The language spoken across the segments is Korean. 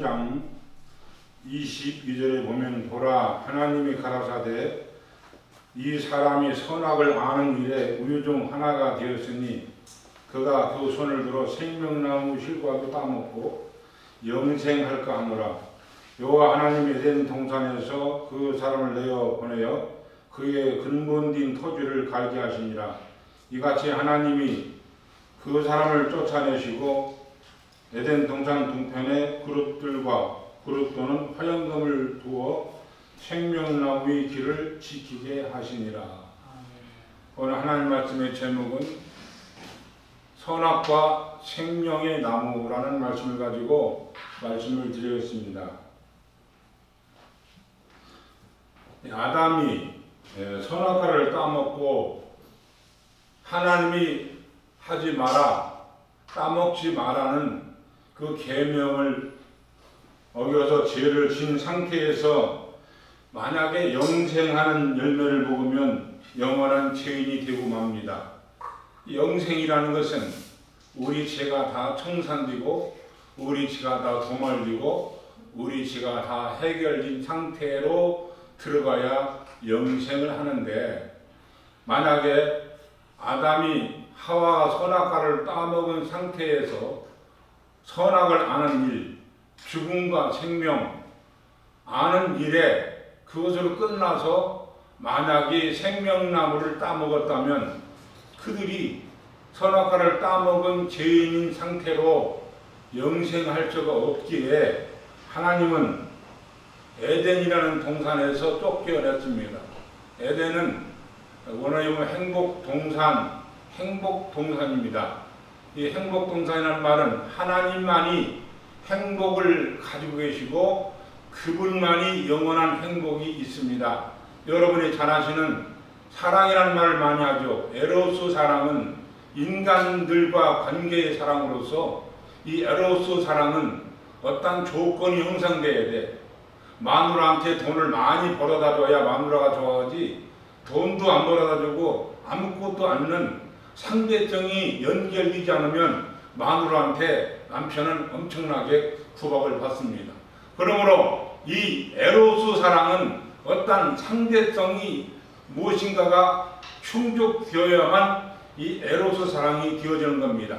3장 22절에 보면 보라 하나님이 가라사대 이 사람이 선악을 아는 일에 우리 중 하나가 되었으니 그가 그 손을 들어 생명나무 실과도 따먹고 영생할까 하노라. 여호와 하나님이 에덴 동산에서 그 사람을 내어 보내어 그의 근본된 토지를 갈게 하시니라. 이같이 하나님이 그 사람을 쫓아내시고 에덴 동산 동편에 그릇들과 그릇 또는 화영금을 두어 생명나무의 길을 지키게 하시니라. 오늘 하나님 말씀의 제목은 선악과 생명의 나무라는 말씀을 가지고 말씀을 드리겠습니다. 아담이 선악과를 따먹고 하나님이 하지 마라, 따먹지 마라는 그 계명을 어겨서 죄를 진 상태에서 만약에 영생하는 열매를 먹으면 영원한 죄인이 되고 맙니다. 영생이라는 것은 우리 죄가 다 청산되고 우리 죄가 다 도말되고 우리 죄가 다 해결된 상태로 들어가야 영생을 하는데, 만약에 아담이 하와가 선악과를 따먹은 상태에서 선악을 아는 일, 죽음과 생명 아는 일에 그것으로 끝나서 만약에 생명나무를 따먹었다면 그들이 선악과를 따먹은 죄인인 상태로 영생할 수가 없기에 하나님은 에덴이라는 동산에서 쫓겨냈습니다. 에덴은 원어에 보면 행복동산입니다. 이 행복동산이라는 말은 하나님만이 행복을 가지고 계시고 그분만이 영원한 행복이 있습니다. 여러분이 잘 아시는 사랑이라는 말을 많이 하죠. 에로스 사랑은 인간들과 관계의 사랑으로서 이 에로스 사랑은 어떤 조건이 형성돼야 돼. 마누라한테 돈을 많이 벌어다 줘야 마누라가 좋아하지, 돈도 안 벌어다 주고 아무것도 않는 상대성이 연결되지 않으면 마누라한테 남편은 엄청나게 구박을 받습니다. 그러므로 이 에로스 사랑은 어떤 상대성이 무엇인가가 충족되어야만 이 에로스 사랑이 되어지는 겁니다.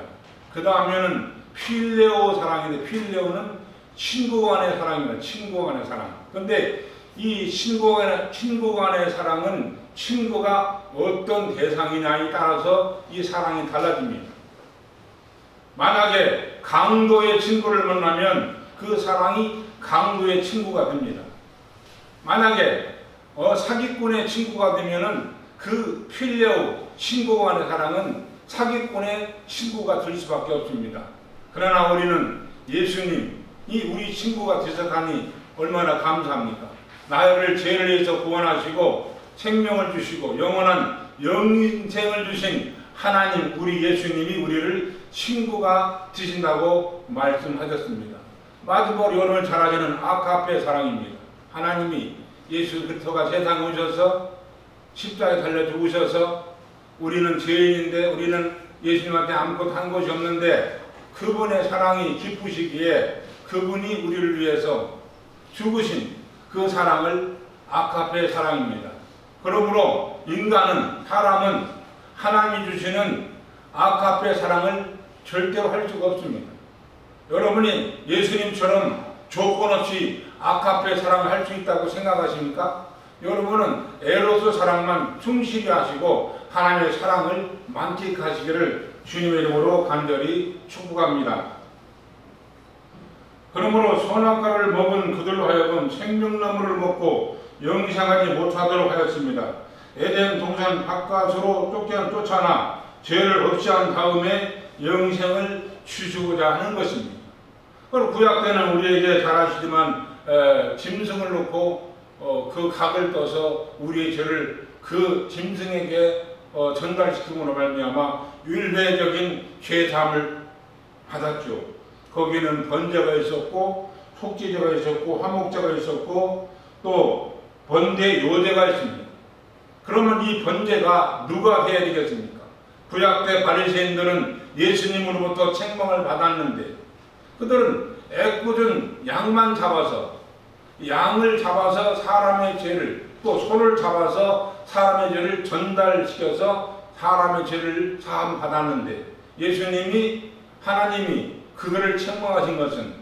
그 다음에는 필레오 사랑인데, 필레오는 친구 간의 사랑입니다. 친구 간의 사랑. 그런데 이 친구 간의 사랑은 친구가 어떤 대상이냐에 따라서 이 사랑이 달라집니다. 만약에 강도의 친구를 만나면 그 사랑이 강도의 친구가 됩니다. 만약에 사기꾼의 친구가 되면은 그 필레오 친구 간의 사랑은 사기꾼의 친구가 될 수밖에 없습니다. 그러나 우리는 예수님이 우리 친구가 되셨다니 얼마나 감사합니까? 나를 죄를 위해서 구원하시고 생명을 주시고 영원한 영생을 주신 하나님, 우리 예수님이 우리를 친구가 되신다고 말씀하셨습니다. 마지막으로 여러분 잘 아시는 아가페 사랑입니다. 하나님이 예수 그리스도가 세상에 오셔서 십자가에 달려 죽으셔서 우리는 죄인인데 우리는 예수님한테 아무것도 한 것이 없는데 그분의 사랑이 기쁘시기에 그분이 우리를 위해서 죽으신 그 사랑을 아가페 사랑입니다. 그러므로 사람은 하나님이 주시는 아가페 사랑을 절대로 할 수가 없습니다. 여러분이 예수님처럼 조건 없이 아가페 사랑을 할 수 있다고 생각하십니까? 여러분은 에로스 사랑만 충실히 하시고 하나님의 사랑을 만끽하시기를 주님의 이름으로 간절히 축복합니다. 그러므로 선악과를 먹은 그들로 하여금 생명나무를 먹고 영생하지 못하도록 하였습니다. 에덴 동산 바깥으로 쫓아나 죄를 없이 한 다음에 영생을 주시고자 하는 것입니다. 그리고 구약 때는 우리에게 잘 아시지만 짐승을 놓고 그 각을 떠서 우리의 죄를 그 짐승에게 전달시킴으로 말미암아 율례적인 죄사함을 받았죠. 거기는 번제가 있었고 속죄제가 있었고 화목제가 있었고 또 번제 요제가 있습니다. 그러면 이 번제가 누가 해야 되겠습니까? 구약 때 바리새인들은 예수님으로부터 책망을 받았는데 그들은 애꿎은 양만 잡아서, 양을 잡아서 사람의 죄를, 또 소를 잡아서 사람의 죄를 전달시켜서 사람의 죄를 사함 받았는데, 예수님이, 하나님이 그들을 책망하신 것은,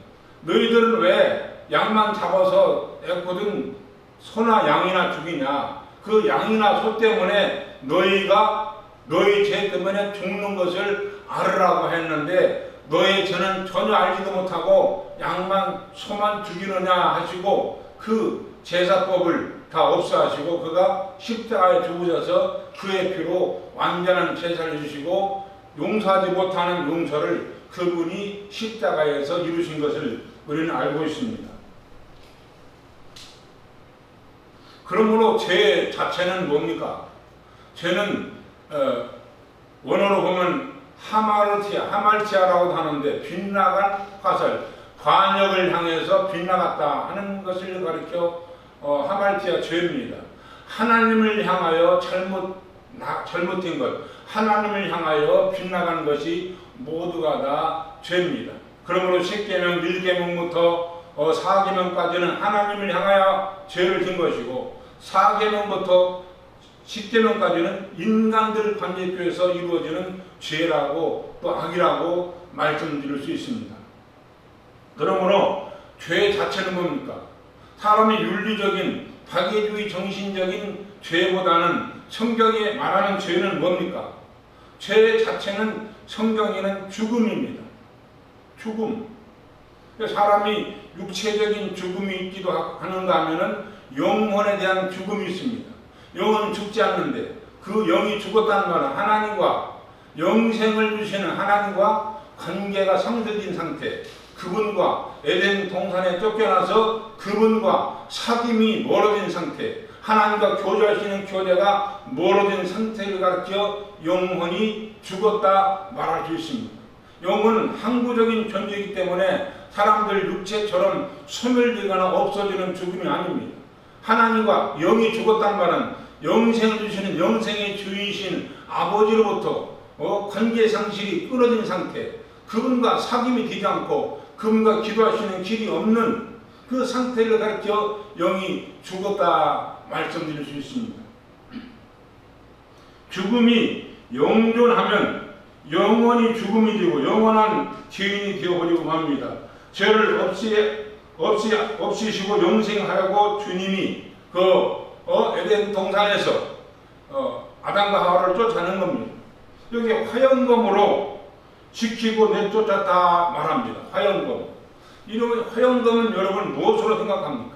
너희들은 왜 양만 잡아서 애꿎은 소나 양이나 죽이냐? 그 양이나 소 때문에 너희가 너희 죄 때문에 죽는 것을 알으라고 했는데, 너의 죄는 전혀 알지도 못하고 양만 소만 죽이느냐 하시고, 그 제사법을 다 없애하시고 그가 십자가에 죽으셔서 그의 피로 완전한 제사를 주시고, 용서하지 못하는 용서를 그분이 십자가에서 이루신 것을 우리는 알고 있습니다. 그러므로 죄 자체는 뭡니까? 죄는 원어로 보면 하말티아라고도 하는데, 빗나간 화살, 관역을 향해서 빗나갔다 하는 것을 가리켜 하말티아 죄입니다. 하나님을 향하여 잘못된 것, 하나님을 향하여 빗나간 것이 모두가 다 죄입니다. 그러므로 10계명, 1계명부터 4계명까지는 하나님을 향하여 죄를 진 것이고, 4계명부터 10계명까지는 인간들 관계에서 이루어지는 죄라고 또 악이라고 말씀드릴 수 있습니다. 그러므로 죄 자체는 뭡니까? 사람의 윤리적인 박애주의 정신적인 죄보다는 성경에 말하는 죄는 뭡니까? 죄 자체는 성경에는 죽음입니다. 죽음. 사람이 육체적인 죽음이 있기도 하는가 하면은 영혼에 대한 죽음이 있습니다. 영은 죽지 않는데, 그 영이 죽었다는 말은 하나님과 영생을 주시는 하나님과 관계가 상실된 상태, 그분과 에덴 동산에 쫓겨나서 그분과 사귐이 멀어진 상태, 하나님과 교제할 수 있는 교제가 멀어진 상태를 가리켜 영혼이 죽었다 말할 수 있습니다. 영은 항구적인 존재이기 때문에 사람들 육체처럼 소멸되거나 없어지는 죽음이 아닙니다. 하나님과 영이 죽었다는 말은 영생을 주시는 영생의 주이신 아버지로부터 관계 상실이 끊어진 상태, 그분과 사귐이 되지 않고 그분과 기도할 수 있는 길이 없는 그 상태를 가리켜 영이 죽었다 말씀드릴 수 있습니다. 죽음이 영존하면 영원히 죽음이 되고 영원한 죄인이 되어버리고 합니다. 죄를 없이시고 영생하라고 주님이 에덴 동산에서 아담과 하와를 쫓아낸 겁니다. 여기 화영검으로 지키고 내쫓았다 말합니다. 화영검. 이런 화영검은 여러분 무엇으로 생각합니까?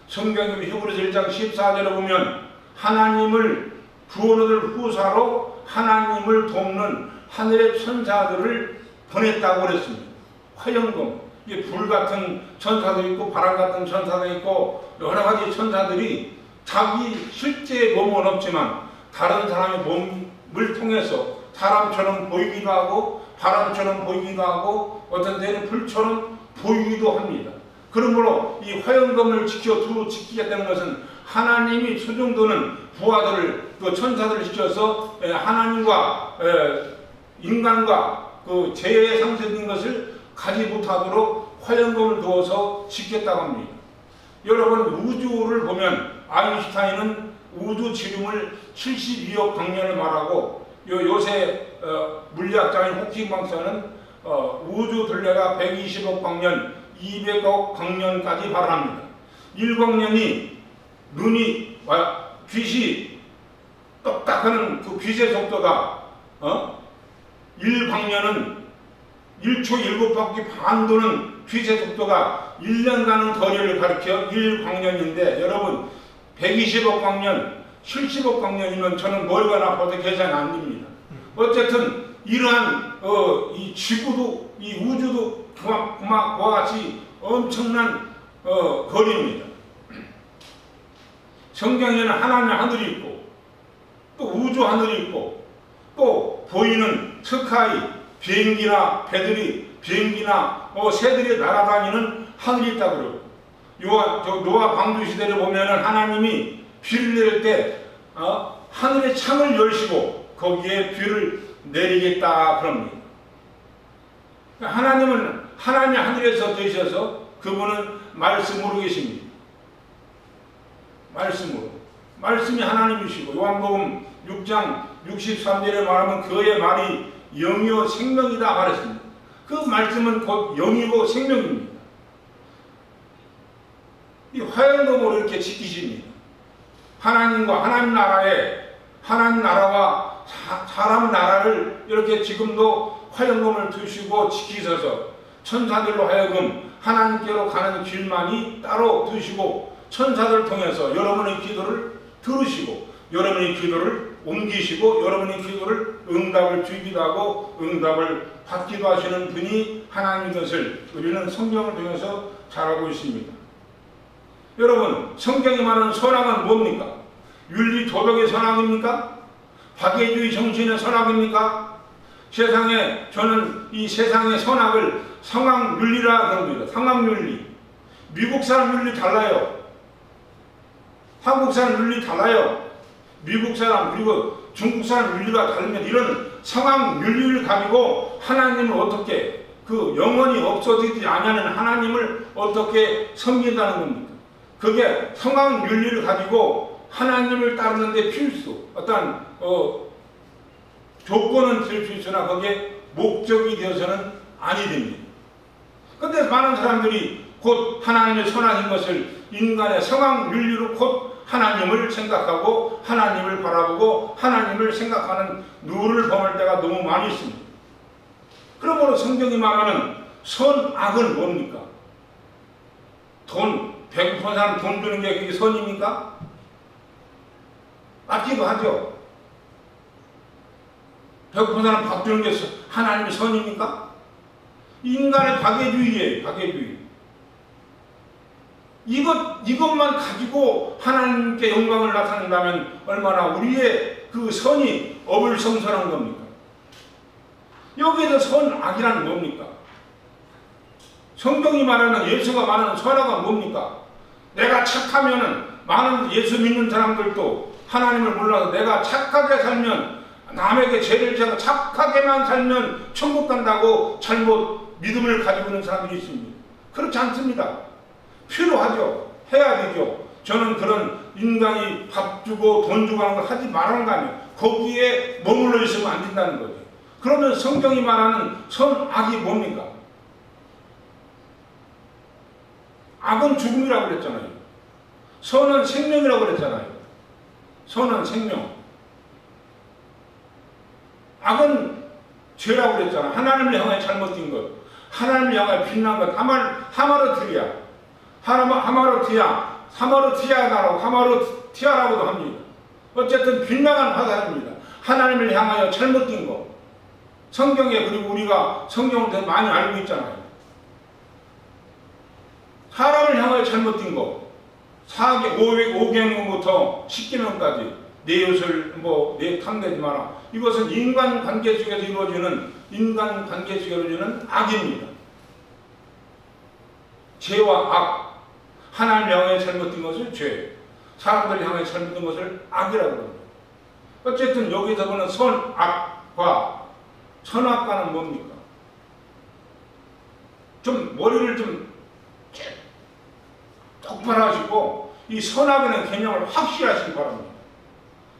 성경의 히브리서 1장 14절에 보면 하나님을 구원을 후사로 하나님을 돕는 하늘의 천사들을 보냈다고 그랬습니다. 화영검. 이게 불 같은 천사도 있고 바람 같은 천사도 있고 여러 가지 천사들이 자기 실제 몸은 없지만 다른 사람의 몸을 통해서 사람처럼 보이기도 하고 바람처럼 보이기도 하고 어떤 때는 불처럼 보이기도 합니다. 그러므로 이 화영검을 지키겠다는 것은 하나님이 수정도는 부하들을 그 천사들을 시켜서 하나님과 인간과 그 죄에 상쇄된 것을 가지 못하도록 화영검을 두어서 지켰다고 합니다. 여러분 우주를 보면 아인슈타인은 우주 지름을 72억 광년을 말하고 요새 물리학자인 호킹 박사는 우주 둘레가 120억 광년, 200억 광년까지 말합니다. 1광년이 눈이 빛이 똑딱하는 그 빛의 속도가 1광년은 1초 7바퀴 반 도는 빛의 속도가 1년 가는 거리를 가리켜 1광년인데 여러분 120억 광년, 70억 광년이면 저는 머리가 나빠서 계산이 안 됩니다. 어쨌든 이러한 이 지구도 이 우주도 그와 같이 엄청난 거리입니다. 성경에는 하나님의 하늘이 있고 또 우주 하늘이 있고 또 보이는 스카이 비행기나 비행기나 새들이 날아다니는 하늘이 있다고 그러고 노아 방주 시대를 보면은 하나님이 비를 내릴 때 하늘의 창을 열시고 거기에 비를 내리겠다 그럽니다. 하나님은 하나님이 하늘에서 되셔서 그분은 말씀으로 계십니다. 말씀으로. 말씀이 하나님이시고 요한복음 6장 63절에 말하면 그의 말이 영이요 생명이다 말했습니다. 그 말씀은 곧 영이고 생명입니다. 이 화염검으로 이렇게 지키십니다. 하나님과 하나님 나라와 사람 나라를 이렇게 지금도 화염검을 두시고 지키셔서 천사들로 하여금 하나님께로 가는 길만이 따로 두시고 천사들 통해서 여러분의 기도를 들으시고 여러분의 기도를 옮기시고 여러분의 기도를 응답을 주기도 하고 응답을 받기도 하시는 분이 하나님인 것을 우리는 성경을 통해서 잘 알고 있습니다. 여러분, 성경이 말하는 선악은 뭡니까? 윤리 도덕의 선악입니까? 박애주의 정신의 선악입니까? 세상에, 저는 이 세상의 선악을 상황윤리라 그럽니다. 상황윤리. 미국 사람 윤리 달라요. 한국 사람 윤리 달라요. 미국 사람 그리고 중국 사람 윤리가 다르면 이런 상황윤리를 가지고 하나님을 어떻게 그 영원히 없어지지 않는 하나님을 어떻게 섬긴다는 겁니까? 그게 상황윤리를 가지고 하나님을 따르는데 필수 어떤 조건은 될 수 있으나 그게 목적이 되어서는 아니 됩니다. 그런데 많은 사람들이 곧 하나님의 선악인 것을 인간의 상황윤리로 곧 하나님을 생각하고 하나님을 바라보고 하나님을 생각하는 누를 범할 때가 너무 많이 있습니다. 그러므로 성경이 말하는 선악은 뭡니까? 배고픈 사람 돈 주는 게 그게 선입니까? 맞기도 하죠. 배고픈 사람 밥 주는 게 하나님의 선입니까? 인간의 박애주의예요. 박애주의. 이것만 가지고 하나님께 영광을 나타낸다면 얼마나 우리의 그 선이 어불성설한 겁니까? 여기에서 선악이란 뭡니까? 성경이 말하는 예수가 말하는 선악은 뭡니까? 내가 착하면은 많은 예수 믿는 사람들도 하나님을 몰라서 내가 착하게 살면 남에게 죄를 지어서 착하게만 살면 천국 간다고 잘못 믿음을 가지고 있는 사람들이 있습니다. 그렇지 않습니다. 필요하죠. 해야 되죠. 저는 그런 인간이 밥 주고 돈 주고 하는 걸 하지 말라는 거 아니에요. 거기에 머물러 있으면 안 된다는 거죠. 그러면 성경이 말하는 선악이 뭡니까? 악은 죽음이라고 그랬잖아요. 선은 생명이라고 그랬잖아요. 선은 생명. 악은 죄라고 그랬잖아. 하나님을 향해 잘못된 것, 하나님을 향해 빛난 것, 하마르티야, 하마르티아라고 하마르티아라고도 합니다. 어쨌든 빛나간 화살입니다. 하나님을 향하여 잘못된 것. 성경에 그리고 우리가 성경을 되게 많이 알고 있잖아요. 사람을 향하여 잘못된 것. 5계명부터 10계명까지 내 이웃을 내 탐내지 마라. 이것은 인간관계 속에서 이루어지는 악입니다. 죄와 악. 하나님 향해 잘못된 것을 죄, 사람들 향해 잘못된 것을 악이라고 합니다. 어쨌든 여기서 보는 선악과 선악과는 뭡니까? 좀 머리를 좀 똑바로 하시고 이 선악의 개념을 확실히 하시기 바랍니다.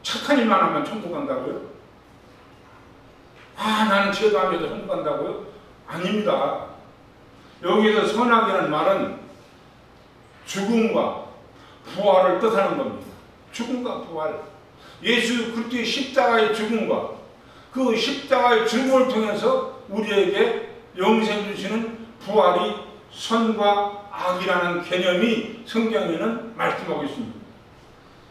착한 일만 하면 천국 간다고요? 나는 죄도 안 해도 천국 간다고요? 아닙니다. 여기에서 선악이라는 말은 죽음과 부활을 뜻하는 겁니다. 죽음과 부활. 예수 그리스도의 십자가의 죽음과 그 십자가의 죽음을 통해서 우리에게 영생 주시는 부활이 선과 악이라는 개념이 성경에는 말씀하고 있습니다.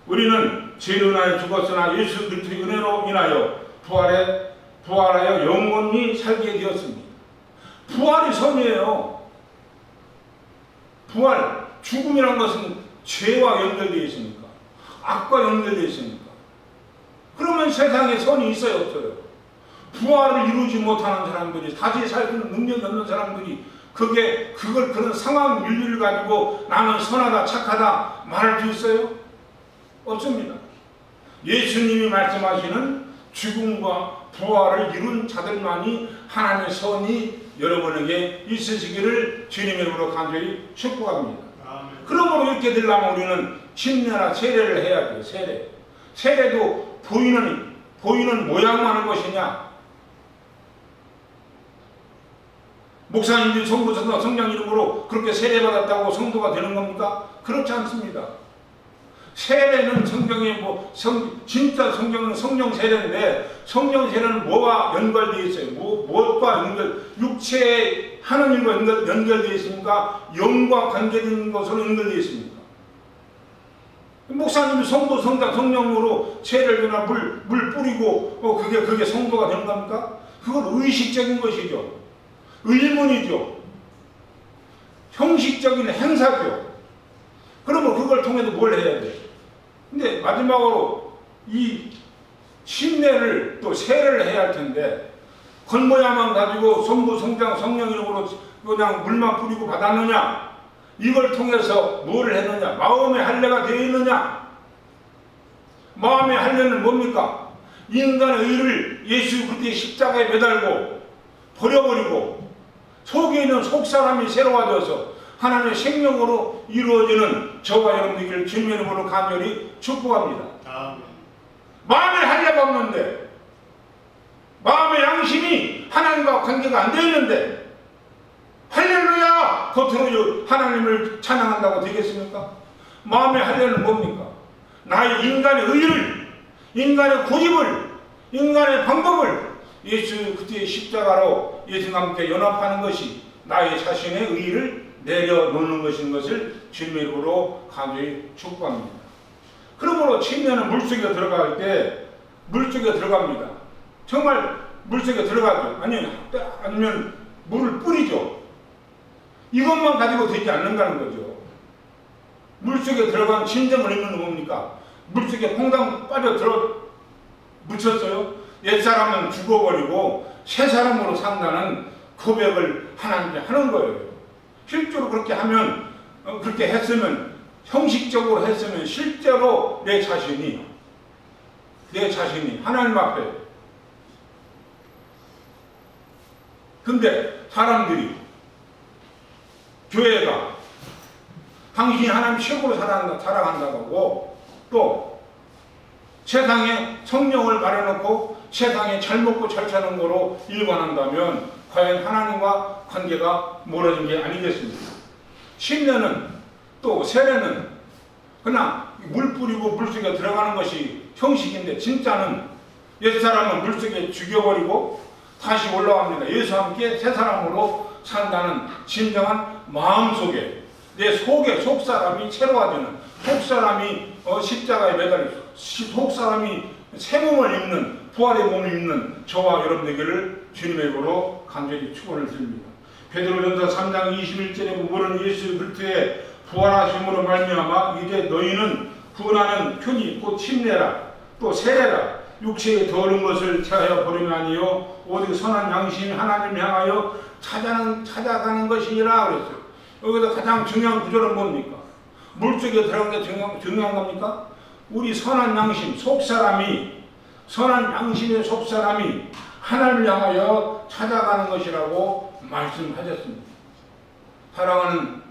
우리는 죄로 인하여 죽었으나 예수 그리스도의 은혜로 인하여 부활하여 영원히 살게 되었습니다. 부활이 선이에요. 부활, 죽음이란 것은 죄와 연결되어 있습니까? 악과 연결되어 있습니까? 그러면 세상에 선이 있어요, 없어요? 부활을 이루지 못하는 사람들이, 다시 살 수 있는 능력이 없는 사람들이 그런 상황 윤리를 가지고 나는 선하다, 착하다 말할 수 있어요? 없습니다. 예수님이 말씀하시는 죽음과 부활을 이룬 자들만이 하나님의 선이 여러분에게 있으시기를 주님의 이름으로 간절히 축복합니다. 그러므로 이렇게 되려면 우리는 침례나 세례를 해야 돼요. 세례도 보이는 모양만 하는 것이냐? 목사님들이 성부성자 성령 이름으로 그렇게 세례받았다고 성도가 되는 겁니까? 그렇지 않습니다. 세례는 성경에 진짜 성경은 성령 세례인데, 성령 세례는 뭐와 연관되어 있어요? 무엇과 육체의 하나님과 연결되어 있습니까? 영과 관계된 것으로 연결되어 있습니까? 목사님이 성도, 성장, 성령으로 세례를 주나 물 뿌리고 그게 성도가 되는 겁니까? 그건 의식적인 것이죠. 의문이죠. 형식적인 행사죠. 그러면 그걸 통해서 뭘 해야 돼요? 근데 마지막으로 이 침례를 또 세례를 해야 할 텐데, 겉모양만 가지고 성부, 성장, 성령 이름으로 그냥 물만 뿌리고 받았느냐? 이걸 통해서 뭐를 했느냐? 마음의 할례가 되어 있느냐? 마음의 할례는 뭡니까? 인간의 의를 예수 그리스도의 십자가에 매달고 버려버리고 속에 있는 속사람이 새로워져서 하나님의 생명으로 이루어지는 저와 여러분들을 주님의 이름으로 간절히 축복합니다. 마음의 할례가 없는데, 마음의 양심이 하나님과 관계가 안 되어 있는데 할렐루야! 겉으로 하나님을 찬양한다고 되겠습니까? 마음의 할례는 뭡니까? 나의 인간의 의를, 인간의 고집을, 인간의 방법을 예수 그리스도의 십자가로 예수님과 함께 연합하는 것이 나의 자신의 의를 내려놓는 것인 것을 주님의 이름으로 간절히 축복합니다. 그러므로 침례는 물속에 들어갈 때 물속에 들어갑니다. 정말 물속에 들어가죠. 아니면 물을 뿌리죠. 이것만 가지고 되지 않는다는 거죠. 물속에 들어간 진정한 의미는 뭡니까? 물속에 퐁당 빠져 묻혔어요. 옛사람은 죽어버리고 새 사람으로 산다는 고백을 하나님께 하는 거예요. 실제로 그렇게 하면, 그렇게 했으면, 형식적으로 했으면 실제로 내 자신이 하나님 앞에, 근데 사람들이, 교회가 당신이 하나님 최고로 사랑한다고 하고, 또 세상에 성령을 말해놓고 세상에 잘 먹고 잘 사는 거로 일관한다면 과연 하나님과 관계가 멀어진 게 아니겠습니까? 침례는 또 세례는 그냥 물 뿌리고 물속에 들어가는 것이 형식인데, 진짜는 옛사람은 물속에 죽여버리고 다시 올라갑니다. 예수와 함께 새 사람으로 산다는 진정한 마음속에, 내 속에 속사람이 새로워지는, 속사람이 십자가에 매달려 속사람이 새 몸을 입는, 부활의 몸을 입는 저와 여러분에게를 주님의 이름으로 간절히 축원을 드립니다. 베드로전서 3장 21절에 보면 예수 그리스도의 부활하심으로 말미암아 이제 너희는 구원하는 편이 곧 침례라 또 세례라 육체에 더러운 것을 제하여 버리면 아니요 오직 선한 양심이 하나님을 향하여 찾아가는 것이니라 그랬어요. 여기서 가장 중요한 구절은 뭡니까? 물속에 들어간 게 중요한 겁니까? 우리 선한 양심, 선한 양심의 속사람이 하나님을 향하여 찾아가는 것이라고 말씀하셨습니다. 사랑하는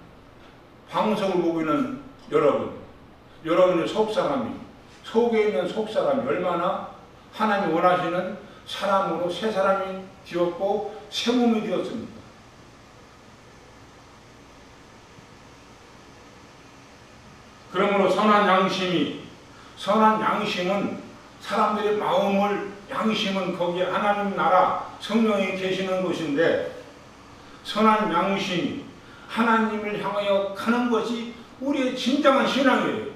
방송을 보고 있는 여러분의 속사람이, 속에 있는 속사람이 얼마나 하나님이 원하시는 사람으로 새 사람이 되었고 새 몸이 되었습니다. 그러므로 선한 양심은 사람들의 양심은 거기에 하나님 나라 성령이 계시는 곳인데, 선한 양심이 하나님을 향하여 가는 것이 우리의 진정한 신앙이에요.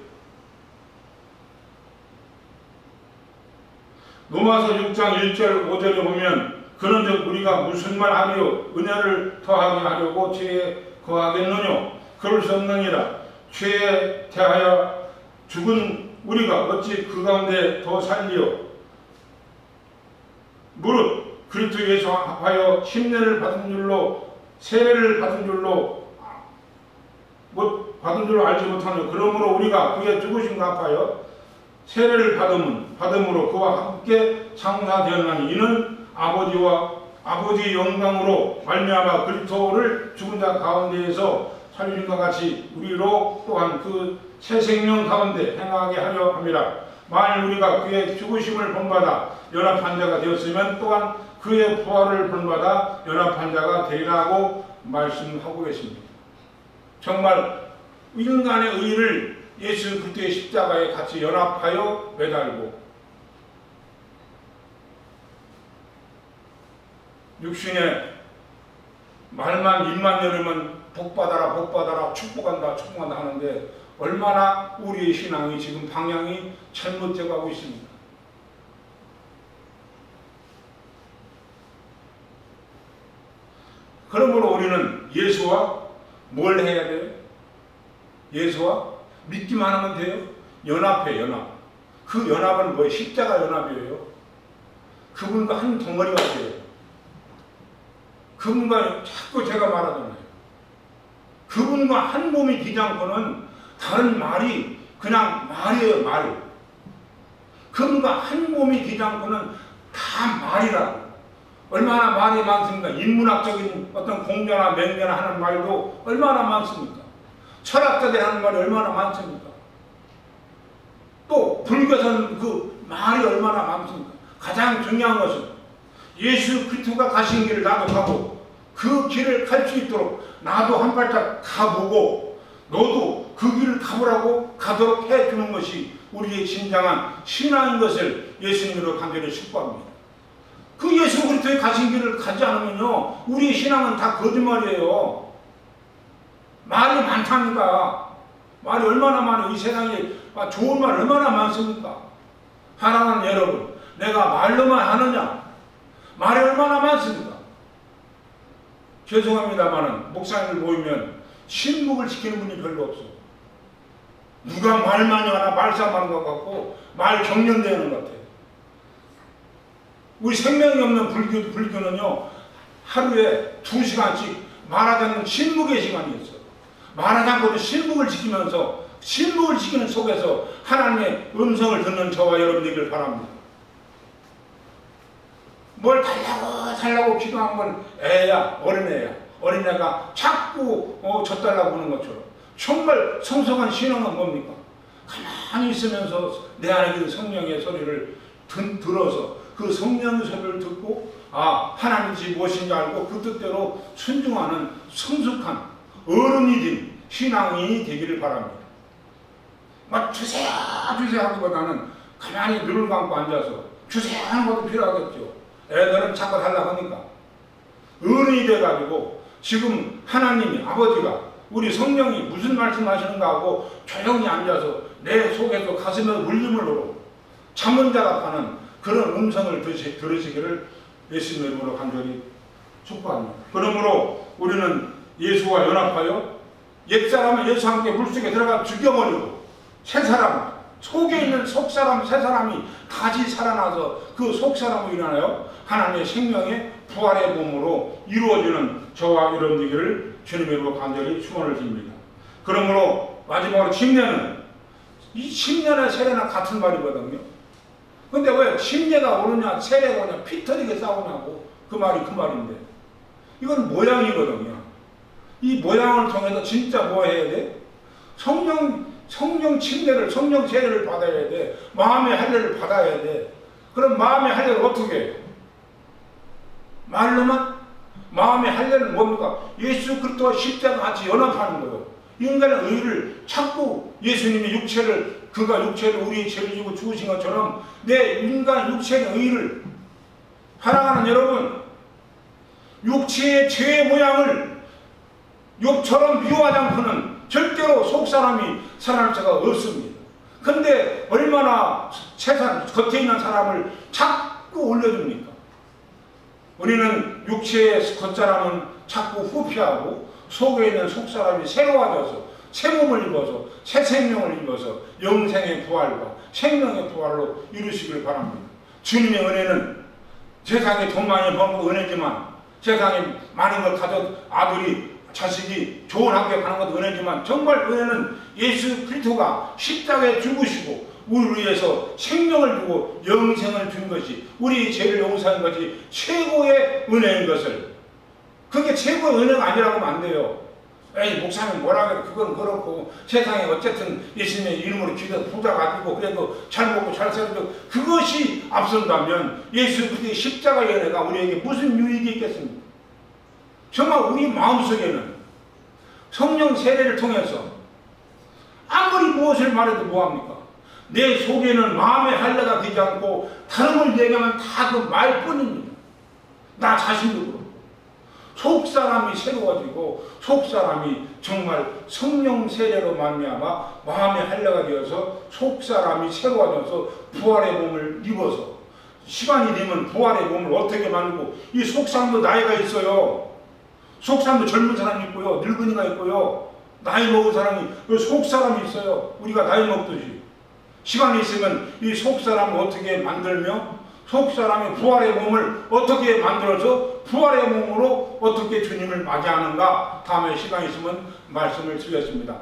로마서 6장 1절 5절에 보면 그런즉 우리가 무슨 말 하리요 은혜를 더하게 하려고 죄에 거하겠느뇨 그럴 수 없느니라. 죄에 대하여 죽은 우리가 어찌 그 가운데 더 살리요. 무릇 그리스도 예수 하여 침례를 받은 줄로 세례를 받은 줄로 알지 못하노. 그러므로 우리가 그의 죽으심과 합하여 세례를 받음으로 그와 함께 장사되었나니 이는 아버지의 영광으로 말미암아 그리스도를 죽은 자 가운데에서 살리심과 같이 우리로 또한 그 새 생명 가운데 행하게 하려 합니다. 만일 우리가 그의 죽으심을 본받아 연합한 자가 되었으면 또한 그의 부활을 본받아 연합한 자가 되리라고 말씀하고 계십니다. 정말 인간의 의를 예수 그리스도의 십자가에 같이 연합하여 매달고 육신의 말만 입만 열으면 복받아라 복받아라 축복한다 축복한다 하는데 얼마나 우리의 신앙이 지금 방향이 잘못되어 가고 있습니다. 그러므로 우리는 예수와 뭘 해야 돼요? 예수와 믿기만 하면 돼요? 연합해 연합. 그 연합은 뭐예요? 십자가 연합이에요. 그분과 한 덩어리 같아요. 그분과 자꾸 제가 말하잖아요. 그분과 한 몸이 되지 않고는 다른 말이 그냥 말이에요, 말. 그분과 한 몸이 되지 않고는 다 말이라고. 얼마나 말이 많습니까? 인문학적인 어떤 공자나 맹자나 하는 말도 얼마나 많습니까? 철학자들이 하는 말이 얼마나 많습니까? 또 불교에서는 그 말이 얼마나 많습니까? 가장 중요한 것은 예수 그리스도가 가신 길을 나도 가고 그 길을 갈 수 있도록 나도 한 발짝 가보고 너도 그 길을 가보라고 가도록 해주는 것이 우리의 진정한 신앙인 것을 예수님으로 간절히 축복합니다. 그 예수 그리스도의 가신 길을 가지 않으면요 우리의 신앙은 다 거짓말이에요. 말이 많답니다. 말이 얼마나 많아요. 이 세상에 좋은 말 얼마나 많습니까? 사랑하는 여러분, 내가 말로만 하느냐? 말이 얼마나 많습니까? 죄송합니다만은 목사님을 모이면 신묵을 지키는 분이 별로 없어. 누가 말 많이 하나 말싸움하는 것 같고 말 경련되는 것 같아요. 우리 생명이 없는 불교는요 하루에 2시간씩 말하지 않는 신묵의 시간이 있어요. 말하지 않고도 신묵을 지키면서 신묵을 지키는 속에서 하나님의 음성을 듣는 저와 여러분 되기를 바랍니다. 뭘 달라고 기도한 건 애야, 어린애야. 어린애가 자꾸 젖달라고 하는 것처럼 정말 성성한 신앙은 뭡니까? 가만히 있으면서 내 안에 있는 성령의 소리를 들어서 그 성령의 소리를 듣고 하나님이 무엇인지 알고 그 뜻대로 순종하는 성숙한 어른이 된 신앙인이 되기를 바랍니다. 막 주세요 하기보다는 가만히 눈을 감고 앉아서 주세요 하는 것도 필요하겠죠. 애들은 자꾸 하려고 하니까 어른이 돼가지고 지금 하나님이 아버지가 우리 성령이 무슨 말씀하시는가 하고 조용히 앉아서 내 속에서 가슴에서 울림을 놓고 잠은 자가 가는 그런 음성을 들으시기를 예수님의 이름으로 간절히 축복합니다. 그러므로 우리는 예수와 연합하여 옛사람은 예수와 함께 물속에 들어가 죽여버리고 새 사람, 속에 있는 속사람, 새 사람이 다시 살아나서 그 속사람으로 인하여 하나님의 생명의 부활의 몸으로 이루어지는 저와 여러분 되기를 주님의 이름으로 간절히 축원을 드립니다. 그러므로 마지막으로 침례는 이 침례나 세례나 같은 말이거든요. 근데 왜 침례가 오느냐 세례가 오느냐 피터리게 싸우냐고 그 말이 그 말인데 이건 모양이거든요. 이 모양을 통해서 진짜 뭐 해야 돼? 성령 침례를 성령 세례를 받아야 돼. 마음의 할례를 받아야 돼. 그럼 마음의 할례를 어떻게 해요? 말로만? 마음의 할례는 뭡니까? 예수 그리스도와 십자가 같이 연합하는 거예요. 인간의 의를 찾고 예수님이 육체를 그가 육체를 우리의 죄를 지고 죽으신 것처럼 내 인간 육체의 의를 사랑하는 여러분 육체의 죄의 모양을 욕처럼 미워하지 않고는 절대로 속사람이 살아날 수가 없습니다. 근데 얼마나 세상 겉에 있는 사람을 자꾸 올려줍니까? 우리는 육체의 겉사람은 자꾸 후피하고 속에 있는 속사람이 새로워져서 새 몸을 입어서 새 생명을 입어서 영생의 부활과 생명의 부활로 이루시길 바랍니다. 주님의 은혜는 세상에 돈 많이 버는 은혜지만 세상에 많은 걸 가져 아들이 자식이 좋은 학교에 가는 것도 은혜지만 정말 은혜는 예수 그리스도가 십자가에 죽으시고 우리를 위해서 생명을 주고 영생을 준 것이, 우리 죄를 용서한 것이 최고의 은혜인 것을, 그게 최고의 은혜가 아니라고 하면 안 돼요. 에이, 목사님 뭐라 그래, 그건 그렇고 세상에 어쨌든 예수님의 이름으로 기도 부자가 되고 그래도 잘 먹고 잘 살고, 그것이 앞선다면 예수 그리스도의 십자가의 은혜가 우리에게 무슨 유익이 있겠습니까? 정말 우리 마음속에는 성령 세례를 통해서 아무리 무엇을 말해도 뭐합니까? 내 속에는 마음의 할례가 되지 않고 다른 걸 얘기하면 다 그 말뿐입니다. 나 자신도 그렇고. 속사람이 새로워지고 속사람이 정말 성령 세례로 말미암아 마음의 할례가 되어서 속사람이 새로워져서 부활의 몸을 입어서, 시간이 되면 부활의 몸을 어떻게 만들고, 이 속사람도 나이가 있어요. 속사람도 젊은 사람이 있고요, 늙은이가 있고요, 나이 먹은 사람이, 속사람이 있어요. 우리가 나이 먹듯이 시간이 있으면 이 속사람을 어떻게 만들며 속사람이 부활의 몸을 어떻게 만들어서 부활의 몸으로 어떻게 주님을 맞이하는가, 다음에 시간 있으면 말씀을 드리겠습니다.